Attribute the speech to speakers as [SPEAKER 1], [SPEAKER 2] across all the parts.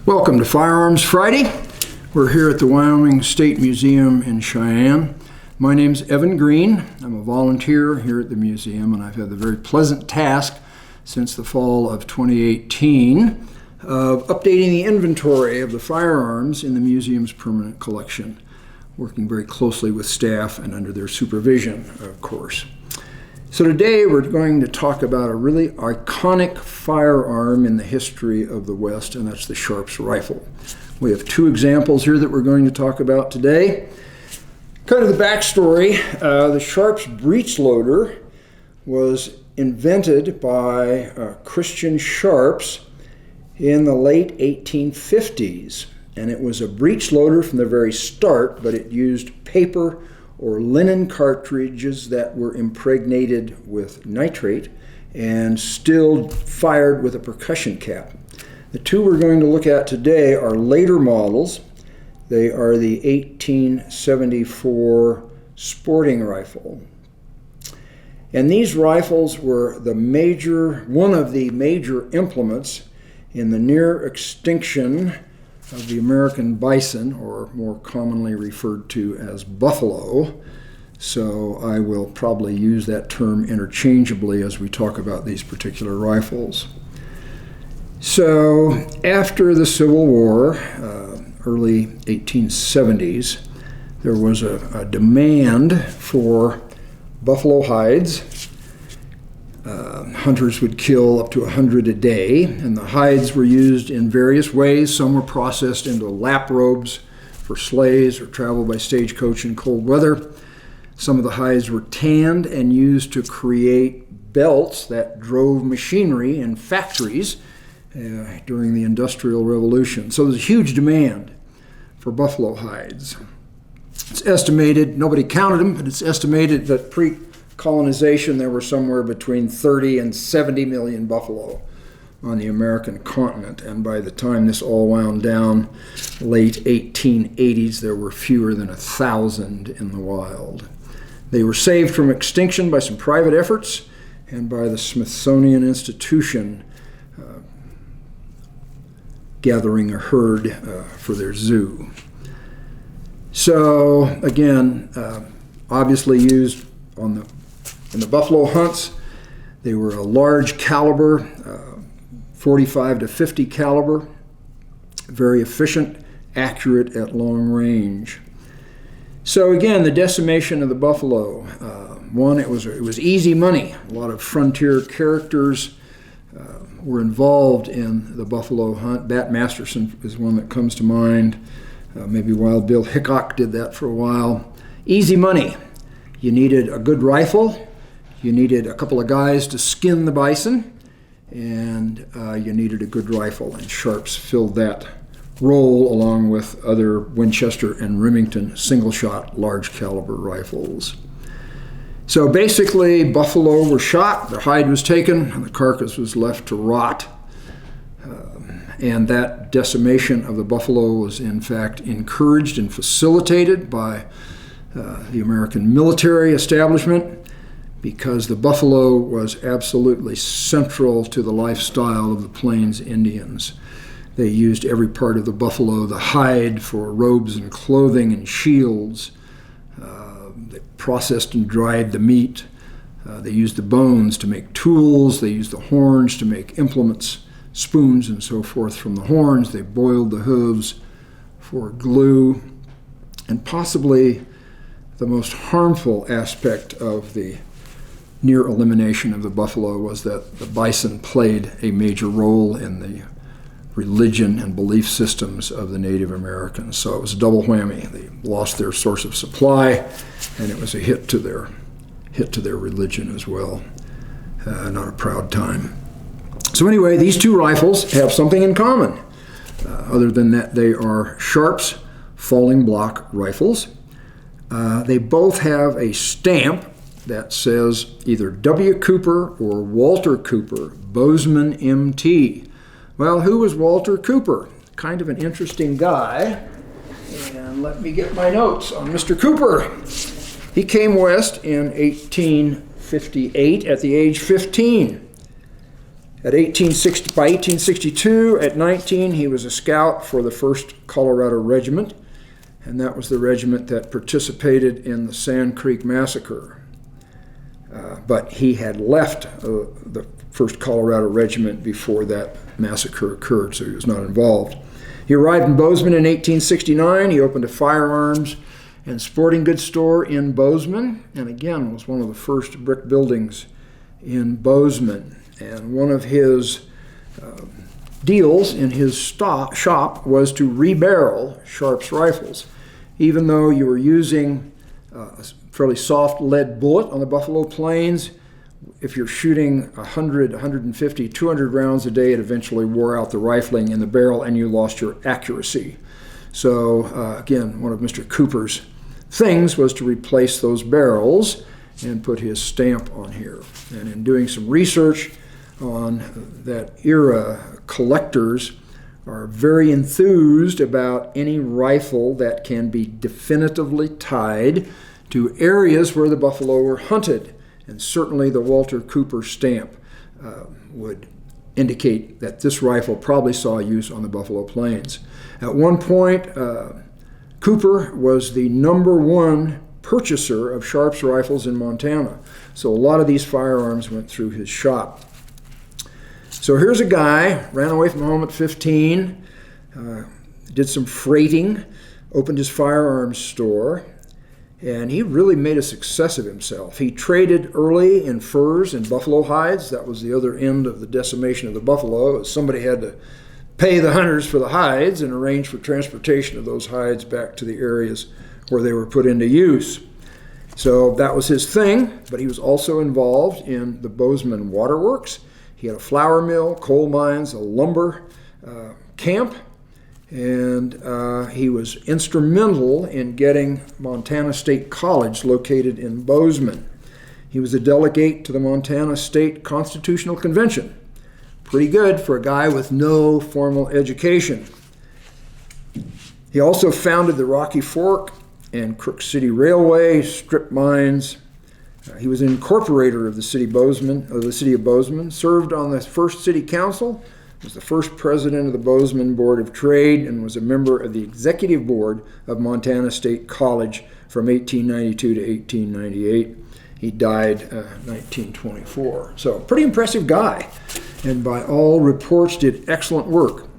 [SPEAKER 1] Welcome to Firearms Friday. We're here at the Wyoming State Museum in Cheyenne. My name's Evan Green. I'm a volunteer here at the museum, and I've had the very pleasant task since the fall of 2018 of updating the inventory of the firearms in the museum's permanent collection, working very closely with staff and under their supervision, of course. So today we're going to talk about a really iconic firearm in the history of the West, and that's the Sharps rifle. We have two examples here that we're going to talk about today. Kind of the backstory, the Sharps breech loader was invented by Christian Sharps in the late 1850s, and it was a breech loader from the very start, but it used paper or linen cartridges that were impregnated with nitrate and still fired with a percussion cap. The two we're going to look at today are later models. They are the 1874 sporting rifle. And these rifles were one of the major implements in the near extinction of the American bison, or more commonly referred to as buffalo. So I will probably use that term interchangeably as we talk about these particular rifles. So after the Civil War, early 1870s, there was a demand for buffalo hides. Hunters would kill up to 100 a day, and the hides were used in various ways. Some were processed into lap robes for sleighs or travel by stagecoach in cold weather. Some of the hides were tanned and used to create belts that drove machinery in factories during the Industrial Revolution. So there's a huge demand for buffalo hides. It's estimated, nobody counted them, but it's estimated that pre-colonization there were somewhere between 30 and 70 million buffalo on the American continent. And by the time this all wound down, late 1880s, there were fewer than 1,000 in the wild. They were saved from extinction by some private efforts and by the Smithsonian Institution gathering a herd for their zoo. So again, obviously used in the buffalo hunts. They were a large caliber, 45 to 50 caliber, very efficient, accurate at long range. So again, the decimation of the buffalo. It was easy money. A lot of frontier characters were involved in the buffalo hunt. Bat Masterson is one that comes to mind. Maybe Wild Bill Hickok did that for a while. Easy money. You needed a good rifle. You needed a couple of guys to skin the bison, and you needed a good rifle. And Sharps filled that role along with other Winchester and Remington single-shot large caliber rifles. So basically, buffalo were shot, their hide was taken, and the carcass was left to rot. And that decimation of the buffalo was in fact encouraged and facilitated by the American military establishment, because the buffalo was absolutely central to the lifestyle of the Plains Indians. They used every part of the buffalo, the hide, for robes and clothing and shields. They processed and dried the meat. They used the bones to make tools. They used the horns to make implements, spoons and so forth from the horns. They boiled the hooves for glue. And possibly the most harmful aspect of the near elimination of the buffalo was that the bison played a major role in the religion and belief systems of the Native Americans. So it was a double whammy. They lost their source of supply, and it was a hit to their religion as well. Not a proud time. So anyway, these two rifles have something in common. Other than that, they are Sharps falling block rifles. They both have a stamp that says either W. Cooper or Walter Cooper, Bozeman MT. Well, who was Walter Cooper? Kind of an interesting guy. And let me get my notes on Mr. Cooper. He came west in 1858 at the age 15. By 1862, at 19, he was a scout for the 1st Colorado Regiment, and that was the regiment that participated in the Sand Creek Massacre. But he had left the 1st Colorado Regiment before that massacre occurred, so he was not involved. He arrived in Bozeman in 1869. He opened a firearms and sporting goods store in Bozeman, and again was one of the first brick buildings in Bozeman. And one of his deals in his shop was to rebarrel Sharp's rifles. Even though you were using a fairly soft lead bullet on the Buffalo Plains, if you're shooting 100, 150, 200 rounds a day, it eventually wore out the rifling in the barrel and you lost your accuracy. So again, one of Mr. Cooper's things was to replace those barrels and put his stamp on here. And in doing some research on that era, collectors are very enthused about any rifle that can be definitively tied to areas where the buffalo were hunted. And certainly the Walter Cooper stamp would indicate that this rifle probably saw use on the Buffalo Plains. At one point, Cooper was the #1 purchaser of Sharp's rifles in Montana. So a lot of these firearms went through his shop. So here's a guy, ran away from home at 15, did some freighting, opened his firearms store, and he really made a success of himself. He traded early in furs and buffalo hides. That was the other end of the decimation of the buffalo. Somebody had to pay the hunters for the hides and arrange for transportation of those hides back to the areas where they were put into use. So that was his thing, but he was also involved in the Bozeman Waterworks. He had a flour mill, coal mines, a lumber camp, and he was instrumental in getting Montana State College located in Bozeman. He was a delegate to the Montana State Constitutional Convention. Pretty good for a guy with no formal education. He also founded the Rocky Fork and Crook City Railway, strip mines. He was an incorporator of the city of Bozeman, served on the first city council, was the first president of the Bozeman Board of Trade, and was a member of the executive board of Montana State College from 1892 to 1898. He died 1924. So pretty impressive guy, and by all reports did excellent work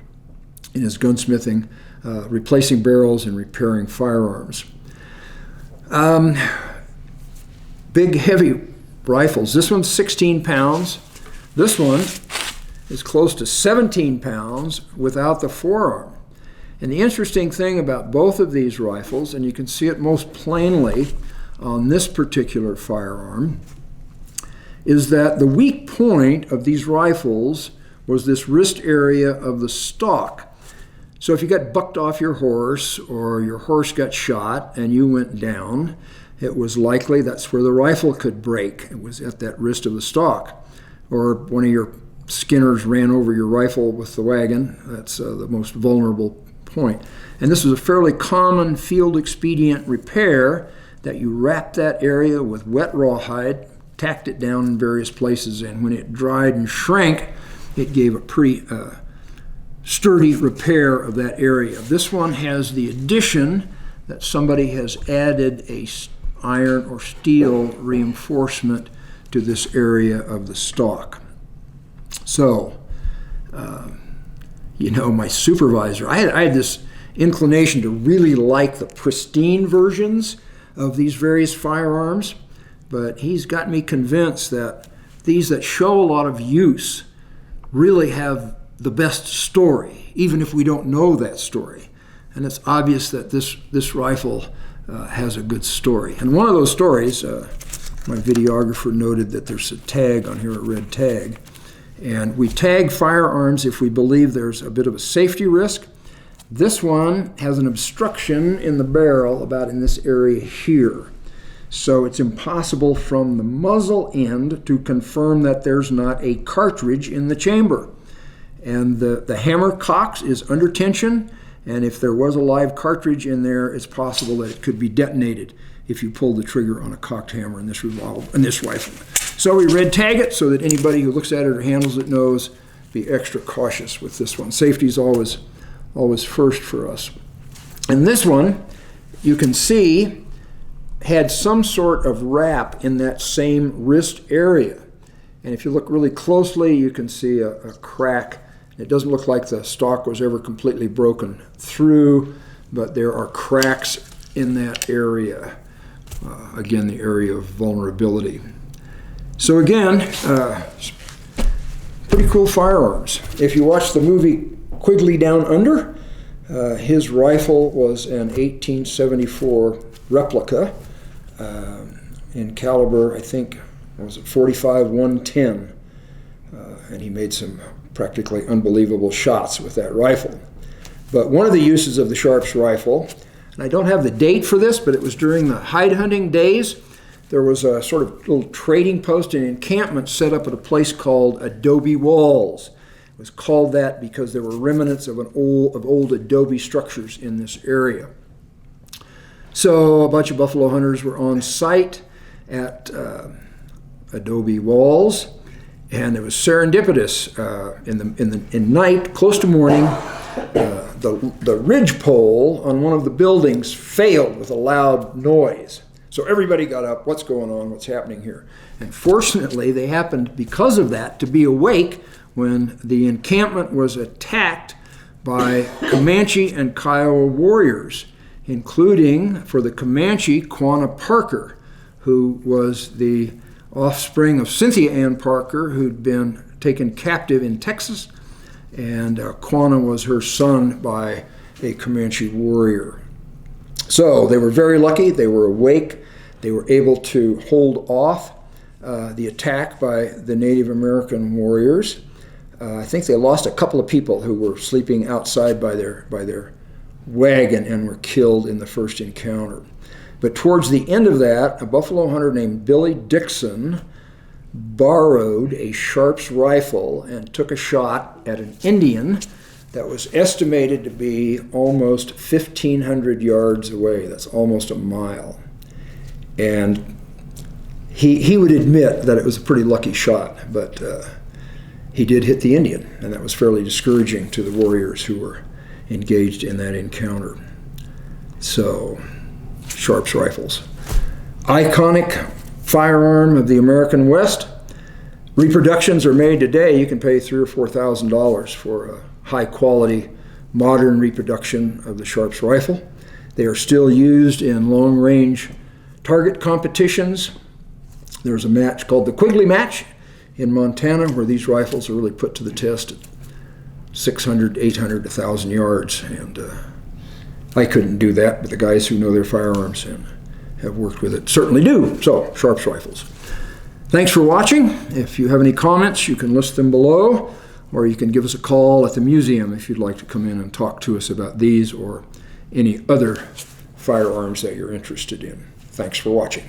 [SPEAKER 1] in his gunsmithing, replacing barrels and repairing firearms. Big, heavy rifles. This one's 16 pounds. This one is close to 17 pounds without the forearm. And the interesting thing about both of these rifles, and you can see it most plainly on this particular firearm, is that the weak point of these rifles was this wrist area of the stock. So if you got bucked off your horse or your horse got shot and you went down, it was likely that's where the rifle could break. It was at that wrist of the stock. Or one of your skinners ran over your rifle with the wagon. That's the most vulnerable point. And this was a fairly common field expedient repair, that you wrapped that area with wet rawhide, tacked it down in various places, and when it dried and shrank, it gave a pretty sturdy repair of that area. This one has the addition that somebody has added a iron or steel reinforcement to this area of the stock. So, my supervisor, I had this inclination to really like the pristine versions of these various firearms, but he's got me convinced that these that show a lot of use really have the best story, even if we don't know that story. And it's obvious that this rifle has a good story. And one of those stories, my videographer noted that there's a tag on here, a red tag. And we tag firearms if we believe there's a bit of a safety risk. This one has an obstruction in the barrel about in this area here. So it's impossible from the muzzle end to confirm that there's not a cartridge in the chamber. And the hammer cocks is under tension, and if there was a live cartridge in there, it's possible that it could be detonated if you pulled the trigger on a cocked hammer in this rifle. So we red tag it so that anybody who looks at it or handles it knows. Be extra cautious with this one. Safety is always first for us. And this one, you can see, had some sort of wrap in that same wrist area. And if you look really closely, you can see a crack. It doesn't look like the stock was ever completely broken through, but there are cracks in that area. Again, the area of vulnerability. So again, pretty cool firearms. If you watch the movie Quigley Down Under, his rifle was an 1874 replica in caliber, I think, was it 45-110, and he made some practically unbelievable shots with that rifle. But one of the uses of the Sharps rifle, and I don't have the date for this, but it was during the hide hunting days. There was a sort of little trading post and encampment set up at a place called Adobe Walls. It was called that because there were remnants of old adobe structures in this area. So a bunch of buffalo hunters were on site at Adobe Walls, and it was serendipitous. In night, close to morning, the ridge pole on one of the buildings failed with a loud noise. So everybody got up. What's going on? What's happening here? And fortunately, they happened, because of that, to be awake when the encampment was attacked by Comanche and Kiowa warriors, including, for the Comanche, Quanah Parker, who was the offspring of Cynthia Ann Parker, who'd been taken captive in Texas, and Quanah was her son by a Comanche warrior. So they were very lucky. They were awake. They were able to hold off the attack by the Native American warriors. I think they lost a couple of people who were sleeping outside by their wagon and were killed in the first encounter. But towards the end of that, a buffalo hunter named Billy Dixon borrowed a Sharps rifle and took a shot at an Indian that was estimated to be almost 1,500 yards away. That's almost a mile. And he would admit that it was a pretty lucky shot, but he did hit the Indian, and that was fairly discouraging to the warriors who were engaged in that encounter. So, Sharps rifles. Iconic firearm of the American West. Reproductions are made today. You can pay $3,000 or $4,000 for a high-quality, modern reproduction of the Sharps rifle. They are still used in long-range target competitions. There's a match called the Quigley Match in Montana where these rifles are really put to the test at 600, 800, 1,000 yards. And I couldn't do that, but the guys who know their firearms and have worked with it certainly do. So, Sharps rifles. Thanks for watching. If you have any comments, you can list them below, or you can give us a call at the museum if you'd like to come in and talk to us about these or any other firearms that you're interested in. Thanks for watching.